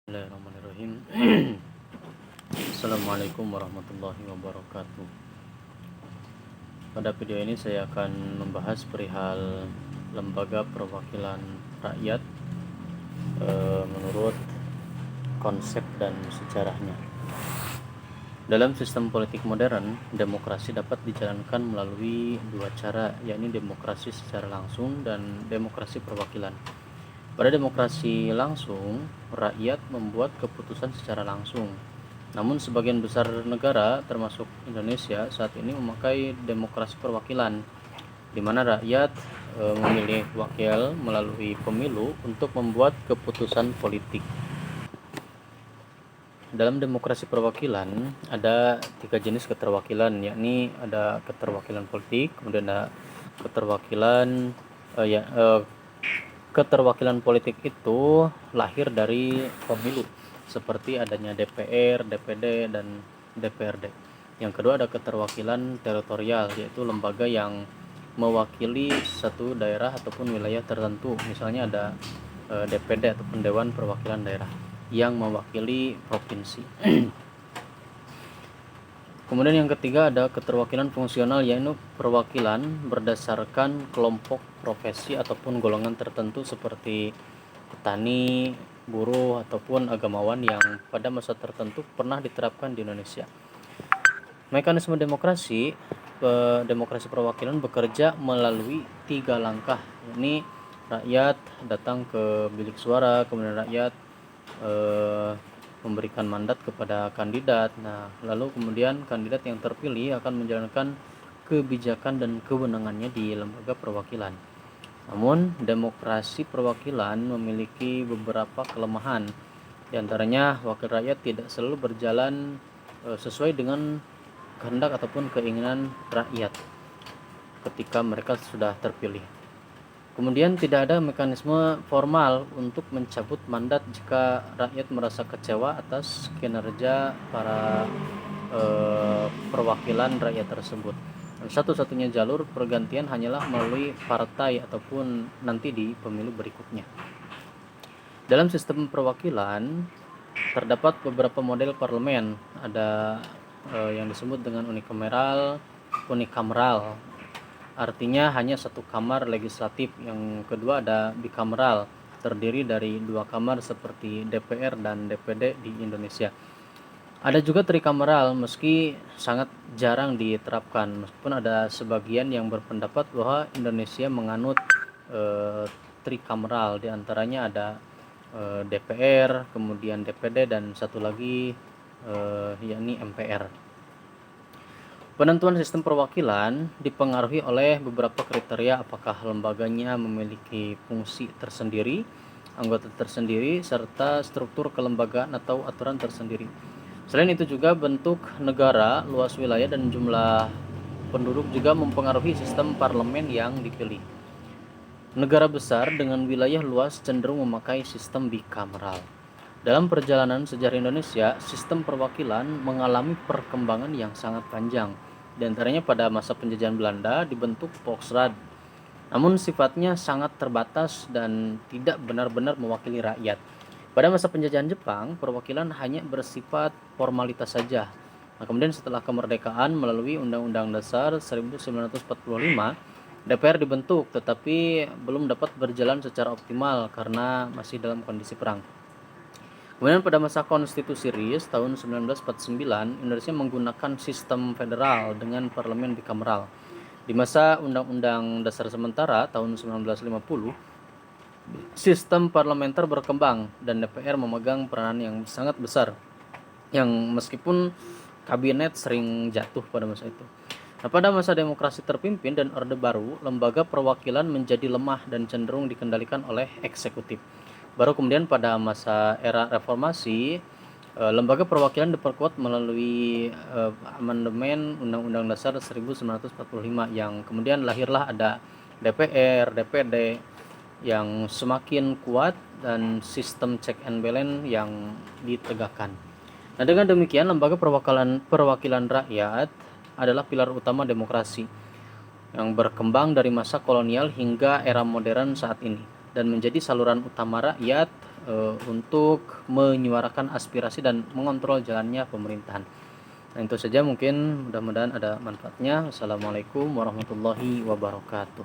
Bismillahirrahmanirrahim. Assalamualaikum warahmatullahi wabarakatuh. Pada video ini saya akan membahas perihal lembaga perwakilan rakyat menurut konsep dan sejarahnya. Dalam sistem politik modern, demokrasi dapat dijalankan melalui dua cara, yakni demokrasi secara langsung dan demokrasi perwakilan. Pada demokrasi langsung, rakyat membuat keputusan secara langsung. Namun sebagian besar negara, termasuk Indonesia, saat ini memakai demokrasi perwakilan, di mana rakyat memilih wakil melalui pemilu untuk membuat keputusan politik. Dalam demokrasi perwakilan ada tiga jenis keterwakilan, yakni ada keterwakilan politik, kemudian ada keterwakilan keterwakilan politik itu lahir dari pemilu, seperti adanya DPR, DPD, dan DPRD. Yang kedua ada keterwakilan teritorial, yaitu lembaga yang mewakili satu daerah ataupun wilayah tertentu. Misalnya ada DPD ataupun Dewan Perwakilan Daerah yang mewakili provinsi. Kemudian yang ketiga ada keterwakilan fungsional, yaitu perwakilan berdasarkan kelompok profesi ataupun golongan tertentu seperti petani, buruh, ataupun agamawan yang pada masa tertentu pernah diterapkan di Indonesia. Mekanisme demokrasi perwakilan bekerja melalui tiga langkah, yakni rakyat datang ke bilik suara, kemudian rakyat memberikan mandat kepada kandidat. Nah, lalu kemudian kandidat yang terpilih akan menjalankan kebijakan dan kewenangannya di lembaga perwakilan. Namun, demokrasi perwakilan memiliki beberapa kelemahan. Di antaranya, wakil rakyat tidak selalu berjalan sesuai dengan kehendak ataupun keinginan rakyat ketika mereka sudah terpilih. Kemudian tidak ada mekanisme formal untuk mencabut mandat jika rakyat merasa kecewa atas kinerja para perwakilan rakyat tersebut. Dan satu-satunya jalur pergantian hanyalah melalui partai ataupun nanti di pemilu berikutnya. Dalam sistem perwakilan terdapat beberapa model parlemen. Ada yang disebut dengan unikameral. Artinya hanya satu kamar legislatif. Yang kedua ada bikameral, terdiri dari dua kamar seperti DPR dan DPD di Indonesia. Ada juga trikameral, meski sangat jarang diterapkan, meskipun ada sebagian yang berpendapat bahwa Indonesia menganut trikameral. Di antaranya ada DPR, kemudian DPD, dan satu lagi yakni MPR. Penentuan sistem perwakilan dipengaruhi oleh beberapa kriteria, apakah lembaganya memiliki fungsi tersendiri, anggota tersendiri, serta struktur kelembagaan atau aturan tersendiri. Selain itu juga bentuk negara, luas wilayah, dan jumlah penduduk juga mempengaruhi sistem parlemen yang dipilih. Negara besar dengan wilayah luas cenderung memakai sistem bikameral. Dalam perjalanan sejarah Indonesia, sistem perwakilan mengalami perkembangan yang sangat panjang. Di antaranya pada masa penjajahan Belanda dibentuk Volksraad, namun sifatnya sangat terbatas dan tidak benar-benar mewakili rakyat. Pada masa penjajahan Jepang, perwakilan hanya bersifat formalitas saja. Nah, kemudian setelah kemerdekaan melalui Undang-Undang Dasar 1945, DPR dibentuk tetapi belum dapat berjalan secara optimal karena masih dalam kondisi perang. Kemudian pada masa konstitusi RIS tahun 1949, Indonesia menggunakan sistem federal dengan parlemen bikameral. Di masa Undang-Undang Dasar Sementara tahun 1950, sistem parlementer berkembang dan DPR memegang peranan yang sangat besar, yang meskipun kabinet sering jatuh pada masa itu. Nah, pada masa demokrasi terpimpin dan Orde Baru, lembaga perwakilan menjadi lemah dan cenderung dikendalikan oleh eksekutif. Baru kemudian pada masa era reformasi, lembaga perwakilan diperkuat melalui amandemen Undang-Undang Dasar 1945 yang kemudian lahirlah ada DPR, DPD yang semakin kuat dan sistem check and balance yang ditegakkan. Nah, dengan demikian lembaga perwakilan rakyat adalah pilar utama demokrasi yang berkembang dari masa kolonial hingga era modern saat ini, dan menjadi saluran utama rakyat untuk menyuarakan aspirasi dan mengontrol jalannya pemerintahan. Nah, itu saja mungkin, mudah-mudahan ada manfaatnya. Wassalamualaikum warahmatullahi wabarakatuh.